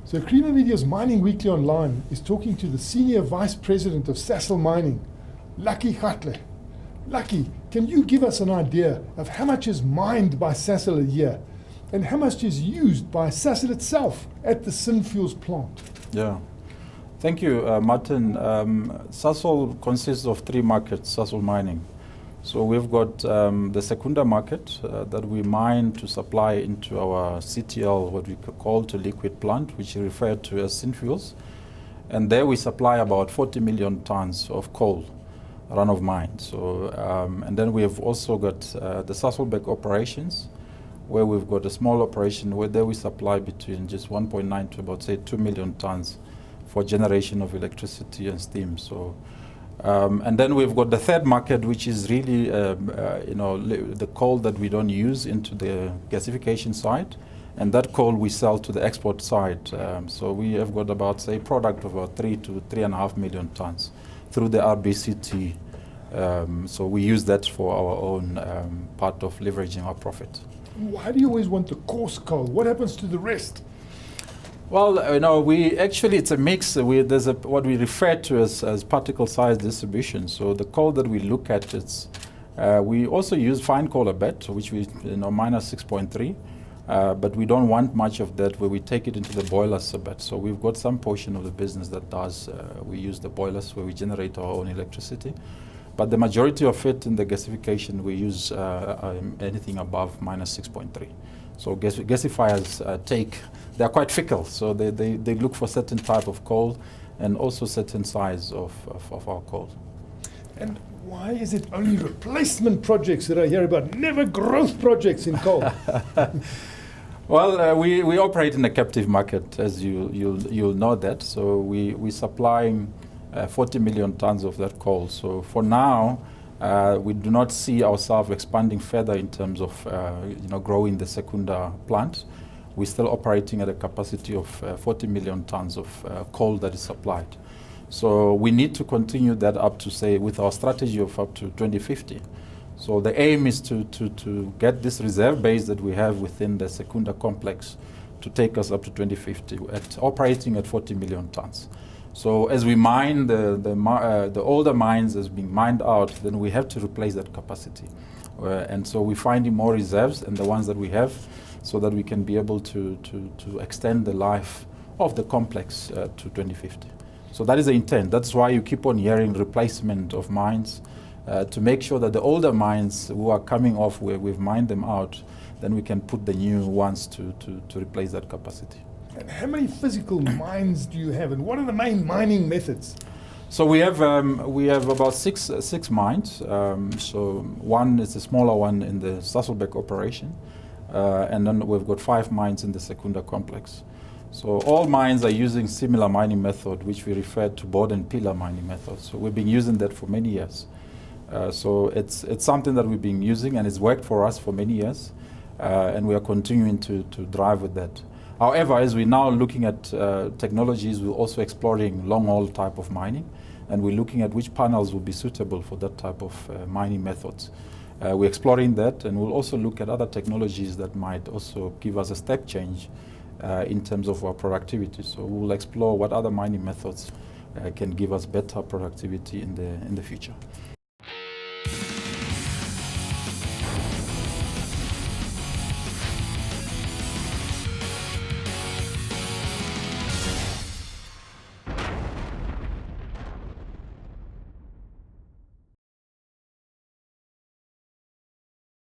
So Creamer Media's Mining Weekly Online is talking to the Senior Vice President of Sasol Mining, Lucky Gatle. Lucky, can you give us an idea of how much is mined by Sasol a year and how much is used by Sasol itself at the synfuels plant? Yeah. Thank you, Martin. Sasol consists of three markets, Sasol Mining. So we've got the Secunda market that we mine to supply into our CTL, what we call to liquid plant, which is referred to as synfuels. And there we supply about 40 million tons of coal, run of mine. So, and then we have also got the Sasolburg operations, where we've got a small operation where there we supply between just 1.9 to about, say, 2 million tons for generation of electricity and steam. So, and then we've got the third market, which is really, the coal that we don't use into the gasification side, and that coal we sell to the export side. So we have got about, say, product of about 3 to 3.5 million tons through the RBCT. So we use that for our own part of leveraging our profit. Why do you always want the coarse coal? What happens to the rest? Well, it's a mix. There's what we refer to as particle size distribution. So the coal that we look at, we also use fine coal a bit, which we minus 6.3, but we don't want much of that where we take it into the boilers a bit. So we've got some portion of the business that does, we use the boilers where we generate our own electricity. But the majority of it in the gasification, we use anything above minus 6.3. So gasifiers they're quite fickle, so they look for certain type of coal and also certain size of our coal. And why is it only replacement projects that I hear about, never growth projects in coal? Well, we operate in a captive market, as you'll know that. So we're supplying 40 million tons of that coal. So for now, we do not see ourselves expanding further in terms of growing the Secunda plant. We're still operating at a capacity of 40 million tons of coal that is supplied. So we need to continue that up to, say, with our strategy of up to 2050. So the aim is to get this reserve base that we have within the Secunda complex to take us up to 2050 operating at 40 million tons. So as we mine the older mines as being mined out, then we have to replace that capacity. And so we're finding more reserves than the ones that we have so that we can be able to extend the life of the complex to 2050. So that is the intent. That's why you keep on hearing replacement of mines to make sure that the older mines who are coming off where we've mined them out, then we can put the new ones to replace that capacity. And how many physical mines do you have, and what are the main mining methods? So we have about six mines. So one is a smaller one in the Sasolburg operation, and then we've got 5 mines in the Secunda complex. So all mines are using similar mining method, which we refer to board and pillar mining method. So we've been using that for many years. So it's something that we've been using, and it's worked for us for many years, and we are continuing to drive with that. However, as we're now looking at technologies, we're also exploring long-haul type of mining, and we're looking at which panels will be suitable for that type of mining methods. We're exploring that, and we'll also look at other technologies that might also give us a step change in terms of our productivity. So we'll explore what other mining methods can give us better productivity in the future.